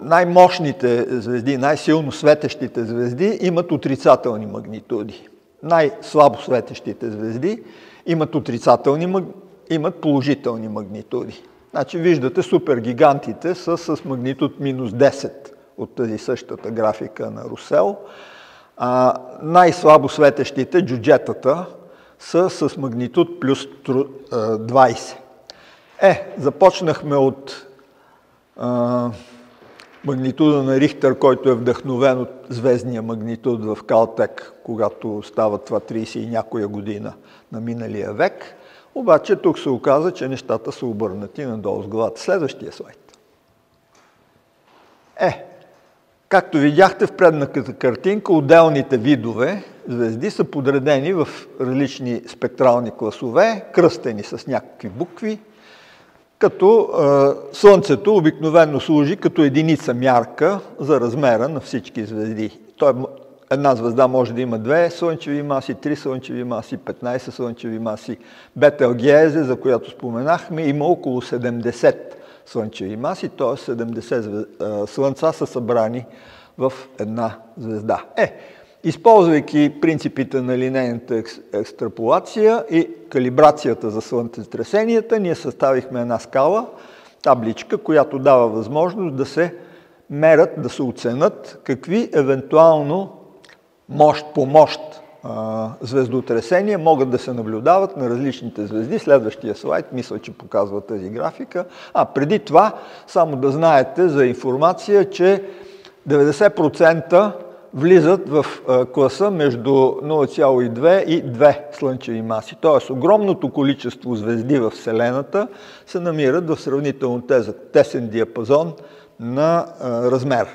Най-мощните звезди, най-силно светещите звезди имат отрицателни магнитуди. Най-слабо светещите звезди имат положителни магнитуди. Значи виждате, супергигантите са с магнитуд минус 10 от тази същата графика на Русел. Най-слабо светещите, джуджетата, са с магнитуд плюс 20. Започнахме от магнитуда на Рихтер, който е вдъхновен от звездния магнитуд в Калтек, когато става това 30 и някоя година на миналия век. Обаче тук се оказа, че нещата са обърнати надолу с главата. Следващия слайд. Както видяхте в предната картинка, отделните видове звезди са подредени в различни спектрални класове, кръстени с някакви букви, като Слънцето обикновено служи като единица мярка за размера на всички звезди. Една звезда може да има 2 слънчеви маси, 3 слънчеви маси, 15 слънчеви маси. Бетелгеезе, за която споменахме, има около 70 слънчеви маси, т.е. 70 слънца са събрани в една звезда. Използвайки принципите на линейната екстраполация и калибрацията за слънцетресенията, ние съставихме една скала, табличка, която дава възможност да се мерят, да се оценят какви евентуално по мощ звездотресения могат да се наблюдават на различните звезди. Следващия слайд, мисля, че показва тази графика. Преди това, само да знаете за информация, че 90% влизат в класа между 0,2 и 2 слънчеви маси. Тоест, огромното количество звезди в Вселената се намират в сравнително тесен диапазон на размер.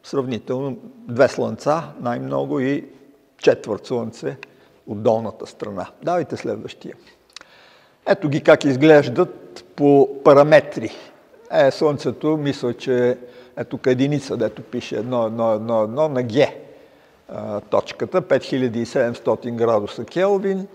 Сравнително 2 слънца, най-много, и четвърт слънце от долната страна. Давайте следващия. Ето ги как изглеждат по параметри. Слънцето, мисля, че е тук единица, дето пише 1,1,1,1 на Г. Точката, 5700 градуса Келвин.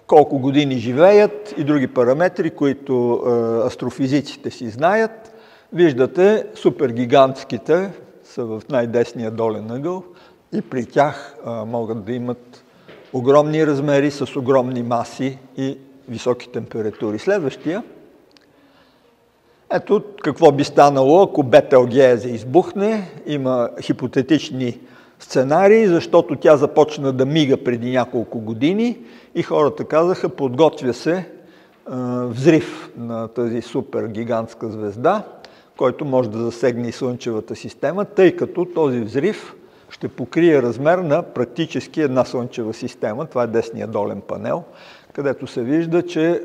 Колко години живеят и други параметри, които астрофизиците си знаят. Виждате, супергигантските са в най-десния долен ъгъл и при тях могат да имат огромни размери с огромни маси и високи температури. Следващия. Ето какво би станало, ако Бетелгеезе избухне. Има хипотетични сценарии, защото тя започна да мига преди няколко години и хората казаха, подготвя се взрив на тази супергигантска звезда, който може да засегне и Слънчевата система, тъй като този взрив ще покрие размер на практически една Слънчева система. Това е десния долен панел, където се вижда, че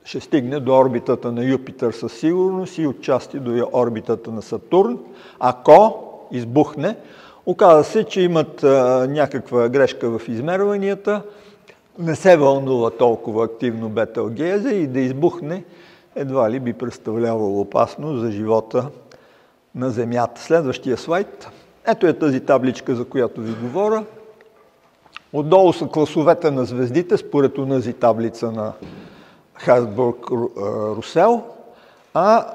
ще стигне до орбитата на Юпитер със сигурност и отчасти до орбитата на Сатурн. Ако избухне, оказа се, че имат някаква грешка в измерванията, не се вълнува толкова активно Бетелгейзе и да избухне едва ли би представлявало опасност за живота на Земята. Следващия слайд. Ето е тази табличка, за която ви говоря. Отдолу са класовете на звездите, според онази таблица на Херцберг-Русел, а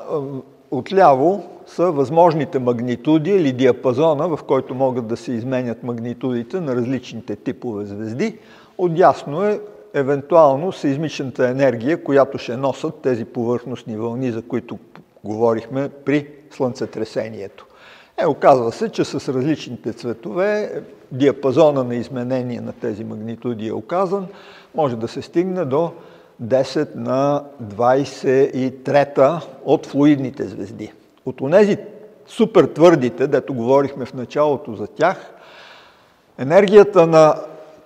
отляво са възможните магнитуди или диапазона, в който могат да се изменят магнитудите на различните типове звезди. Отдясно е евентуално сеизмичната енергия, която ще носят тези повърхностни вълни, за които говорихме при слънцетресението. Оказва се, че с различните цветове диапазона на изменение на тези магнитуди е оказан. Може да се стигне до 10 на 23 от флуидните звезди. От онези супер твърдите, дето говорихме в началото за тях, енергията на,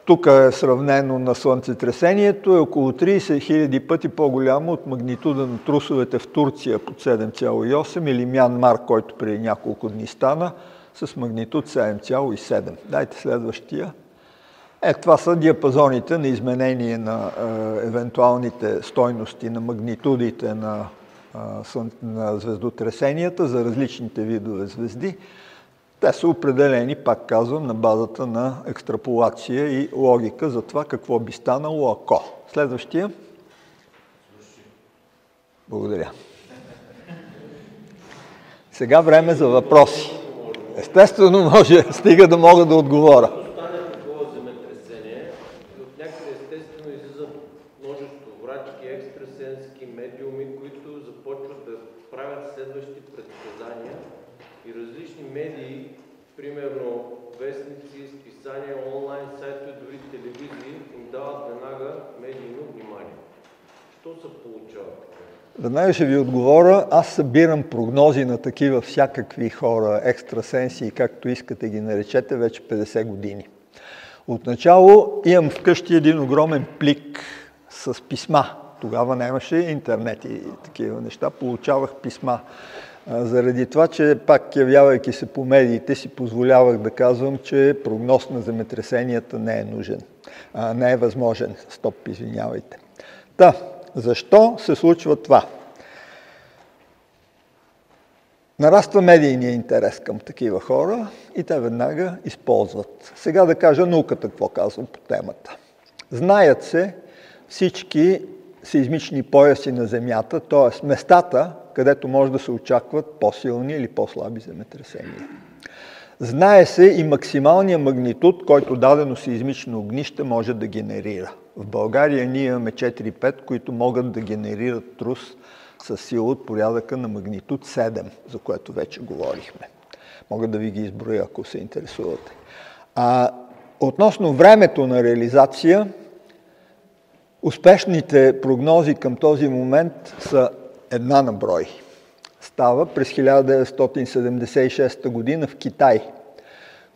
тук е сравнено на слънцетресението, е около 30 000 пъти по-голяма от магнитуда на трусовете в Турция под 7,8 или Мянмар, който преди няколко дни стана, с магнитуд 7,7. Дайте следващия. Това са диапазоните на изменение на евентуалните стойности на магнитудите на звездотресенията за различните видове звезди. Те са определени, пак казвам, на базата на екстраполация и логика за това какво би станало ако. Следващия. Благодаря. Сега време за въпроси. Естествено може, стига да мога да отговоря. Примерно вестници, списания, онлайн сайтове, дори телевизии им дават веднага медийно внимание. Що се получава така? Веднага ще ви отговоря. Аз събирам прогнози на такива всякакви хора, екстрасенси, както искате ги наречете, вече 50 години. Отначало имам вкъщи един огромен плик с писма. Тогава нямаше интернет и такива неща. Получавах писма. Заради това, че пак явявайки се по медиите, си позволявах да казвам, че прогноз на земетресенията не е нужен. Не е възможен. Стоп, извинявайте. Защо се случва това? Нараства медийния интерес към такива хора и те веднага използват. Сега да кажа науката какво казвам по темата. Знаят се всички сеизмични пояси на Земята, т.е. местата, където може да се очакват по-силни или по-слаби земетресения. Знае се и максималния магнитуд, който дадено сеизмично огнище може да генерира. В България ние имаме 4-5, които могат да генерират трус с сила от порядъка на магнитуд 7, за което вече говорихме. Мога да ви ги изброя, ако се интересувате. Относно времето на реализация, успешните прогнози към този момент са една на брой. Става през 1976 година в Китай,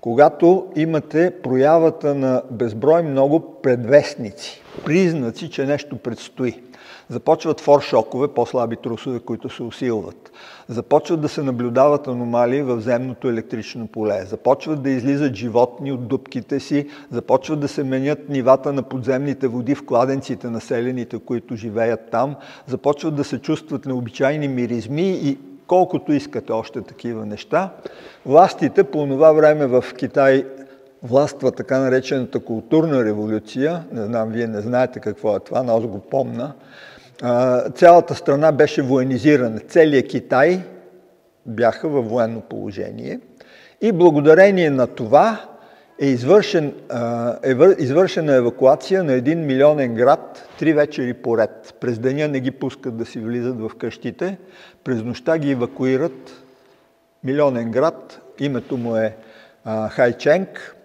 когато имате проявата на безброй много предвестници, признаци, че нещо предстои. Започват форшокове, по-слаби трусове, които се усилват. Започват да се наблюдават аномалии в земното електрично поле. Започват да излизат животни от дупките си. Започват да се менят нивата на подземните води в кладенците населените, които живеят там. Започват да се чувстват необичайни миризми и колкото искате още такива неща. Властите по това време в Китай властва така наречената културна революция. Не знам, вие не знаете какво е това, но аз го помня. Цялата страна беше военизирана. Целият Китай бяха във военно положение. И благодарение на това е извършена евакуация на 1 милионен град 3 вечери поред. През деня не ги пускат да си влизат в къщите. През нощта ги евакуират. Милионен град, името му е Хайченг.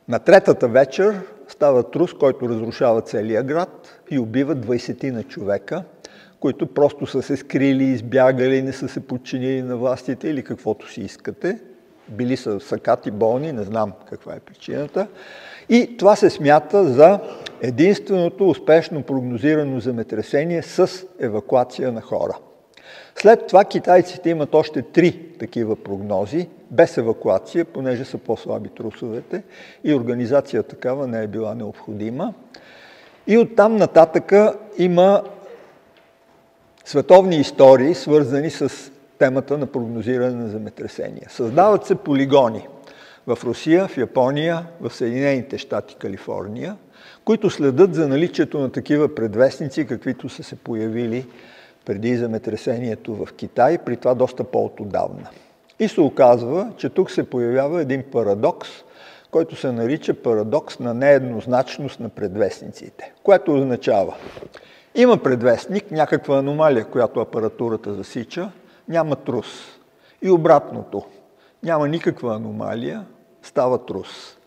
На третата вечер става трус, който разрушава целия град и убива 20 на човека, които просто са се скрили, избягали, не са се подчинили на властите или каквото си искате. Били са сакати, болни, не знам каква е причината. И това се смята за единственото успешно прогнозирано земетресение с евакуация на хора. След това китайците имат още 3 такива прогнози, без евакуация, понеже са по-слаби трусовете и организация такава не е била необходима. И оттам нататъка има световни истории, свързани с темата на прогнозиране на земетресения. Създават се полигони в Русия, в Япония, в Съединените щати, Калифорния, които следят за наличието на такива предвестници, каквито са се появили преди земетресението в Китай, при това доста по-отдавна. И се оказва, че тук се появява един парадокс, който се нарича парадокс на нееднозначност на предвестниците, което означава, има предвестник, някаква аномалия, която апаратурата засича, няма трус. И обратното, няма никаква аномалия, става трус.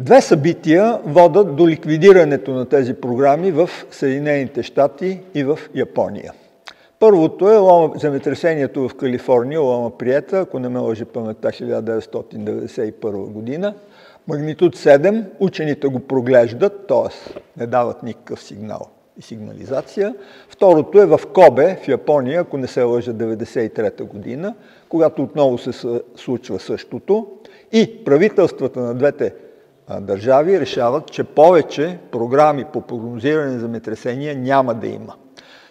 2 събития водят до ликвидирането на тези програми в Съединените щати и в Япония. Първото е земетресението в Калифорния, Лома Приета, ако не ме лъже паметта, 1991 година. Магнитуд 7, учените го проглеждат, т.е. не дават никакъв сигнал и сигнализация. Второто е в Кобе, в Япония, ако не се лъжа, 1993 година, когато отново се случва същото. И правителствата на двете държави решават, че повече програми по прогнозиране на земетресения няма да има.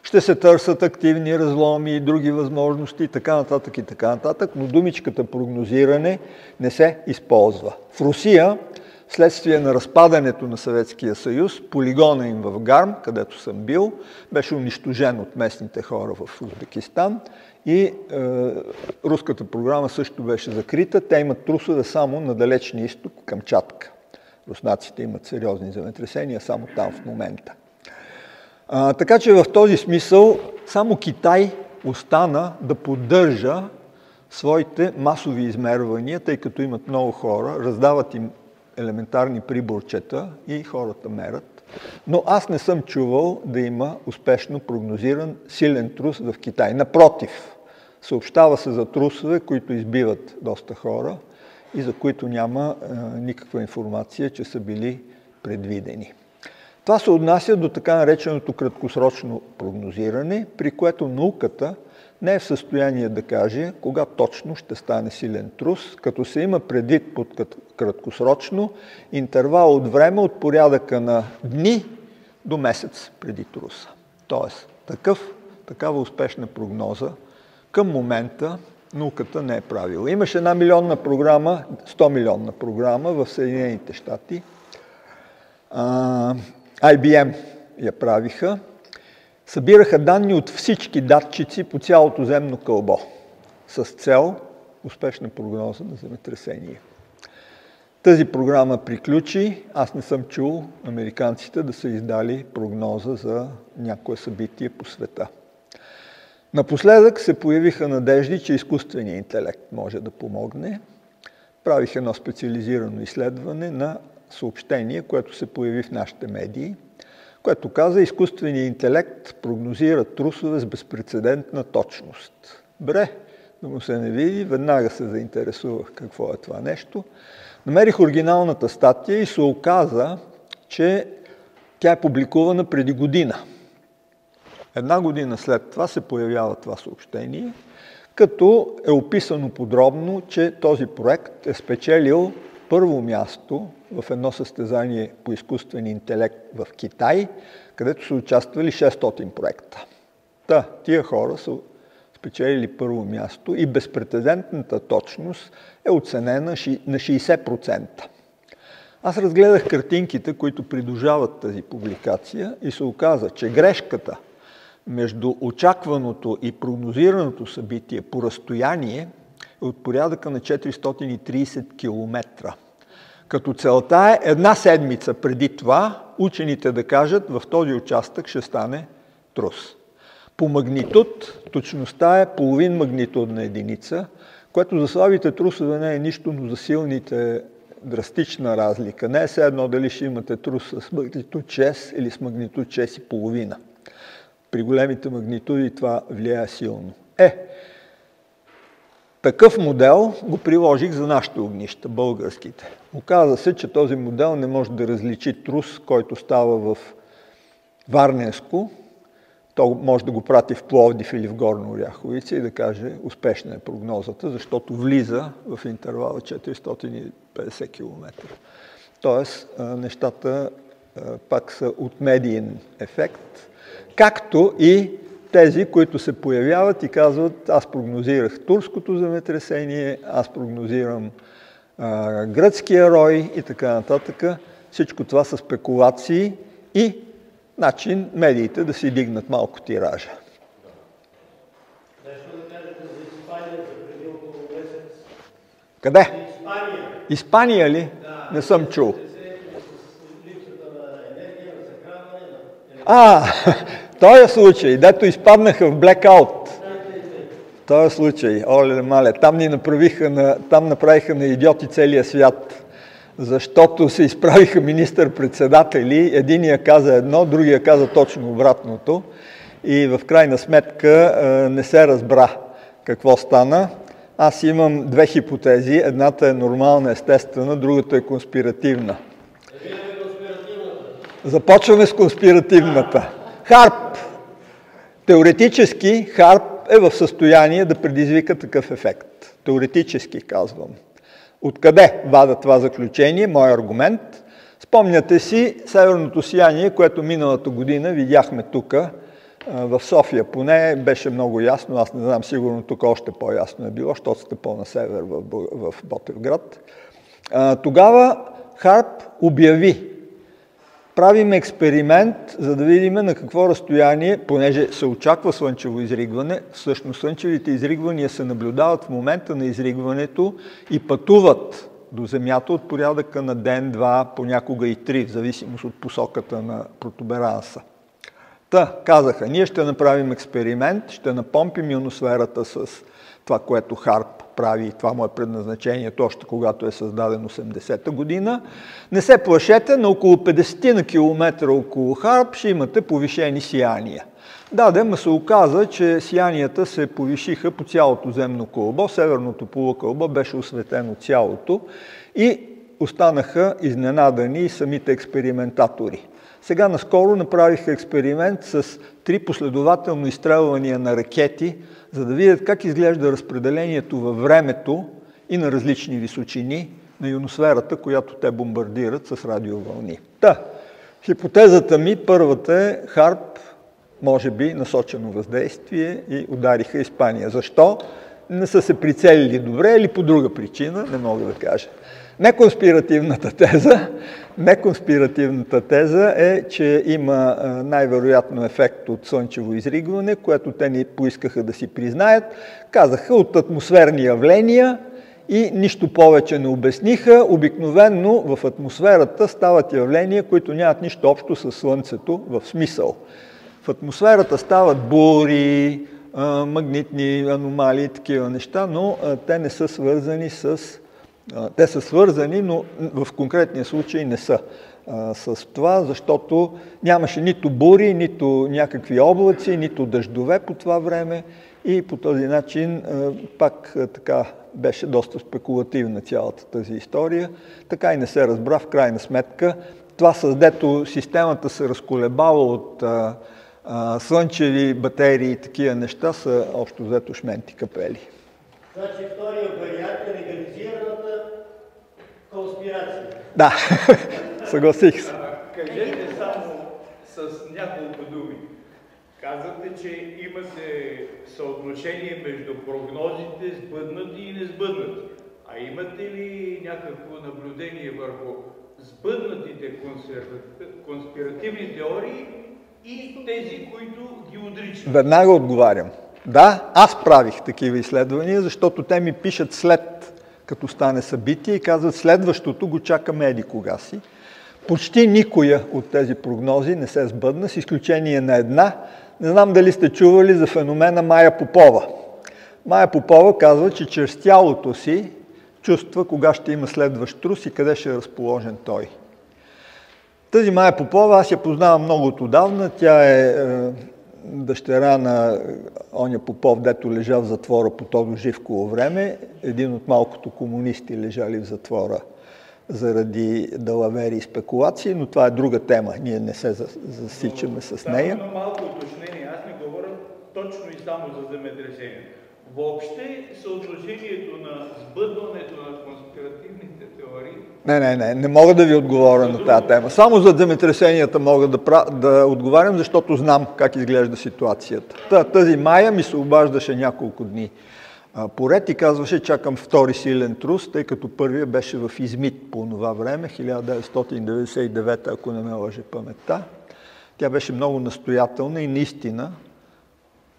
Ще се търсят активни разломи и други възможности, така нататък, но думичката прогнозиране не се използва. В Русия, вследствие на разпадането на Съветския съюз, полигона им в Гарм, където съм бил, беше унищожен от местните хора в Узбекистан и руската програма също беше закрита. Те имат трусове само на далечния изток, Камчатка. Руснаците имат сериозни земетресения само там в момента. Така че в този смисъл само Китай остана да поддържа своите масови измервания, тъй като имат много хора, раздават им елементарни приборчета и хората мерят. Но аз не съм чувал да има успешно прогнозиран силен трус в Китай. Напротив, съобщава се за трусове, които избиват доста хора и за които няма никаква информация, че са били предвидени. Това се отнася до така нареченото краткосрочно прогнозиране, при което науката не е в състояние да каже кога точно ще стане силен трус, като се има предвид под краткосрочно интервал от време от порядъка на дни до месец преди труса. Тоест, такава успешна прогноза към момента науката не е правила. Имаше 1 милионна програма, 100 милионна програма в Съединените щати. IBM я правиха. Събираха данни от всички датчици по цялото земно кълбо с цел успешна прогноза на земетресение. Тази програма приключи. Аз не съм чул американците да са издали прогноза за някое събитие по света. Напоследък се появиха надежди, че изкуственият интелект може да помогне. Правих едно специализирано изследване на съобщение, което се появи в нашите медии, което каза, изкуственият интелект прогнозира трусове с безпрецедентна точност. Бре, да му се не види, веднага се заинтересувах какво е това нещо. Намерих оригиналната статия и се оказа, че тя е публикувана преди година. 1 година след това се появява това съобщение, като е описано подробно, че този проект е спечелил първо място в едно състезание по изкуствен интелект в Китай, където са участвали 600 проекта. Тия хора са спечелили първо място и безпрецедентната точност е оценена на 60%. Аз разгледах картинките, които придружават тази публикация и се оказа, че грешката между очакваното и прогнозираното събитие по разстояние е от порядъка на 430 км. Като целта е 1 седмица преди това учените да кажат, в този участък ще стане трус. По магнитуд точността е половин магнитудна единица, което за слабите трусове не е нищо, но за силните е драстична разлика. Не е все едно дали ще имате трус с магнитуд 6 или с магнитуд 6,5. При големите магнитуди това влияе силно. Такъв модел го приложих за нашите огнища, българските. Оказа се, че този модел не може да различи трус, който става в Варненско. То може да го прати в Пловдив или в Горна Оряховица и да каже успешна е прогнозата, защото влиза в интервала 450 км. Тоест, нещата пак са от медиен ефект, както и тези, които се появяват и казват, аз прогнозирах турското земетресение, аз прогнозирам гръцкия рой и така нататък. Всичко това са спекулации и начин медиите да си дигнат малко тиража. Нещо да кажете за Испания за преди около месец. Къде? Испания. Испания ли? Да. Не съм чул. С липсата на енергия, на захранване, Този случай, дето изпаднаха в блекаут. Този случай, оле мале, там направиха на идиоти целия свят. Защото се изправиха министър-председатели, единия каза едно, другия каза точно обратното и в крайна сметка не се разбра какво стана. Аз имам две хипотези. Едната е нормална, естествена, другата е конспиративна. Започваме с конспиративната. Харп. Теоретически Харп е в състояние да предизвика такъв ефект. Теоретически казвам. Откъде вада това заключение? Мой аргумент. Спомняте си северното сияние, което миналата година видяхме тук, в София. Поне беше много ясно. Аз не знам, сигурно тук още по-ясно е било, защото сте по-на север в Ботевград. Тогава Харп обяви. Правим експеримент, за да видим на какво разстояние, понеже се очаква слънчево изригване, всъщност слънчевите изригвания се наблюдават в момента на изригването и пътуват до Земята от порядъка на ден, два, понякога и три, в зависимост от посоката на протуберанса. Казаха, ние ще направим експеримент, ще напомпим ионосферата с това, което Харп прави, това му е предназначението, още когато е създаден 80-та година. Не се плашете, на около 50 на километра около Харп ще имате повишени сияния. Ма се оказа, че сиянията се повишиха по цялото земно кълбо, северното полукълбо беше осветено цялото и останаха изненадани и самите експериментатори. Сега наскоро направиха експеримент с 3 последователно изстрелвания на ракети, за да видят как изглежда разпределението във времето и на различни височини на ионосферата, която те бомбардират с радиовълни. Хипотезата ми, първата е Харп, може би насочено въздействие и удариха Испания. Защо? Не са се прицелили добре или по друга причина, не мога да кажа. Неконспиративната теза е, че има най-вероятно ефект от слънчево изригване, което те не поискаха да си признаят. Казаха от атмосферни явления и нищо повече не обясниха. Обикновенно в атмосферата стават явления, които нямат нищо общо с Слънцето в смисъл. В атмосферата стават бури, магнитни аномалии, такива неща, но те не са свързани с... Те са свързани, но в конкретния случай не са с това, защото нямаше нито бури, нито някакви облаци, нито дъждове по това време и по този начин пак така беше доста спекулативна цялата тази история. Така и не се разбра в крайна сметка. Това съдето системата се разколебава от слънчеви батерии и такива неща са общо взето шменти капели. Значи втория вариант е легализираната конспирация. Да, съгласих се. Кажете само с няколко думи. Казвате, че имате съотношение между прогнозите сбъднати и несбъднати. А имате ли някакво наблюдение върху сбъднатите конспиративни теории и тези, които ги отричат? Веднага отговарям. Да, аз правих такива изследвания, защото те ми пишат след като стане събитие и казват следващото го чакаме еди кога си. Почти никоя от тези прогнози не се сбъдна, с изключение на една. Не знам дали сте чували за феномена Майя Попова. Майя Попова казва, че чрез тялото си чувства кога ще има следващ трус и къде ще е разположен той. Тази Майя Попова, аз я познавам много отдавна. Тя е дъщеря на оня Попов, дето лежа в затвора по Тодор Живково време, един от малкото комунисти лежали в затвора заради далавери и спекулации, но това е друга тема. Ние не се засичаме с нея. Само малко уточнение. Аз не говоря точно и само за земетресение. Въобще съотношението на сбъдването на конспиративните теории... Не мога да ви отговоря на тази тема. Само за земетресенията мога да отговарям, защото знам как изглежда ситуацията. Тази Мая ми се обаждаше няколко дни поред и казваше, чакам втори силен трус, тъй като първия беше в Измит по това време, 1999, ако не ме лъже паметта. Тя беше много настоятелна и наистина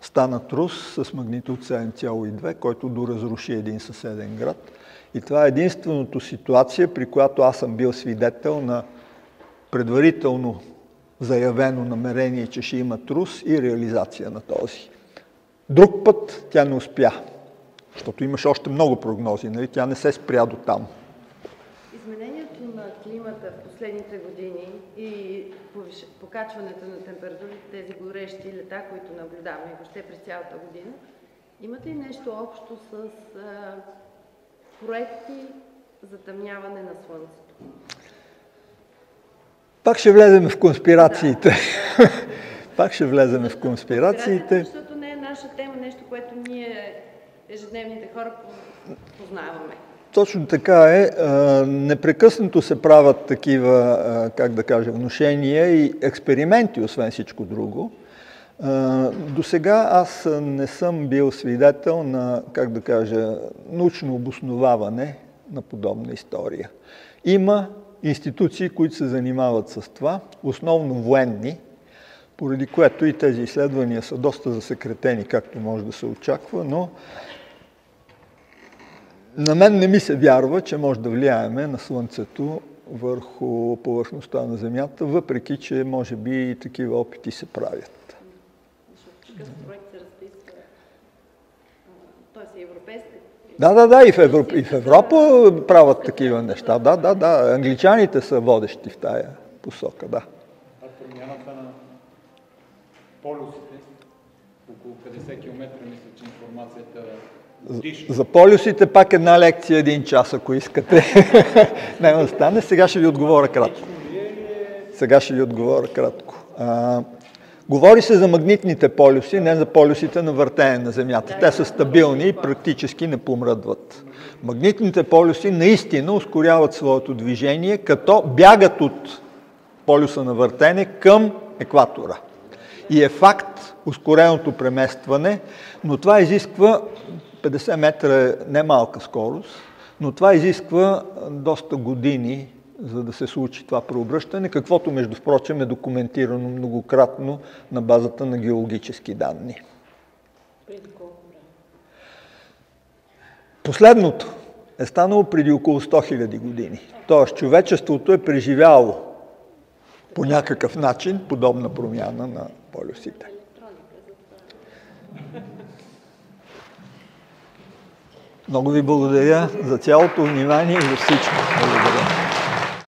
стана трус с магнитуд 7,2, който доразруши един съседен град. И това е единственото ситуация, при която аз съм бил свидетел на предварително заявено намерение, че ще има трус и реализация на този. Друг път тя не успя, защото имаше още много прогнози, нали? Тя не се спря до там. Изменението на климата в последните години и покачването на температурите, тези горещи лета, които наблюдаваме въобще през цялата година, имат ли нещо общо с проекти за затъмняване на Слънцето? Пак ще влезем в конспирациите. Да. Пак ще влезем в конспирациите. Защото не е наша тема, нещо, което ние, ежедневните хора, познаваме. Точно така е. Непрекъснато се правят такива, как да кажа, внушения и експерименти, освен всичко друго. До сега аз не съм бил свидетел на, как да кажа, научно обосноваване на подобна история. Има институции, които се занимават с това, основно военни, поради което и тези изследвания са доста засекретени, както може да се очаква, но на мен не ми се вярва, че може да влияеме на Слънцето върху повърхността на Земята, въпреки че може би и такива опити се правят. Такъв проект се разписва. Той е европейски. Да, и в Европа правят такива неща. Да. Англичаните са водещи в тая посока, да. А промяната на полюсите, около 50 км, мисля, че информацията годишно. За полюсите пак една лекция, 1 час, ако искате. Няма да стане. Сега ще ви отговоря кратко. Говори се за магнитните полюси, не за полюсите на въртене на Земята. Те са стабилни и практически не помръдват. Магнитните полюси наистина ускоряват своето движение, като бягат от полюса на въртене към екватора. И е факт ускореното преместване, но това изисква 50 метра е немалка скорост, но това изисква доста години, за да се случи това преобръщане, каквото, между впрочем, е документирано многократно на базата на геологически данни. Преди колко време? Последното е станало преди около 100 000 години. Тоест, човечеството е преживяло по някакъв начин подобна промяна на полюсите. Много ви благодаря за цялото внимание и за всичко. Благодаря.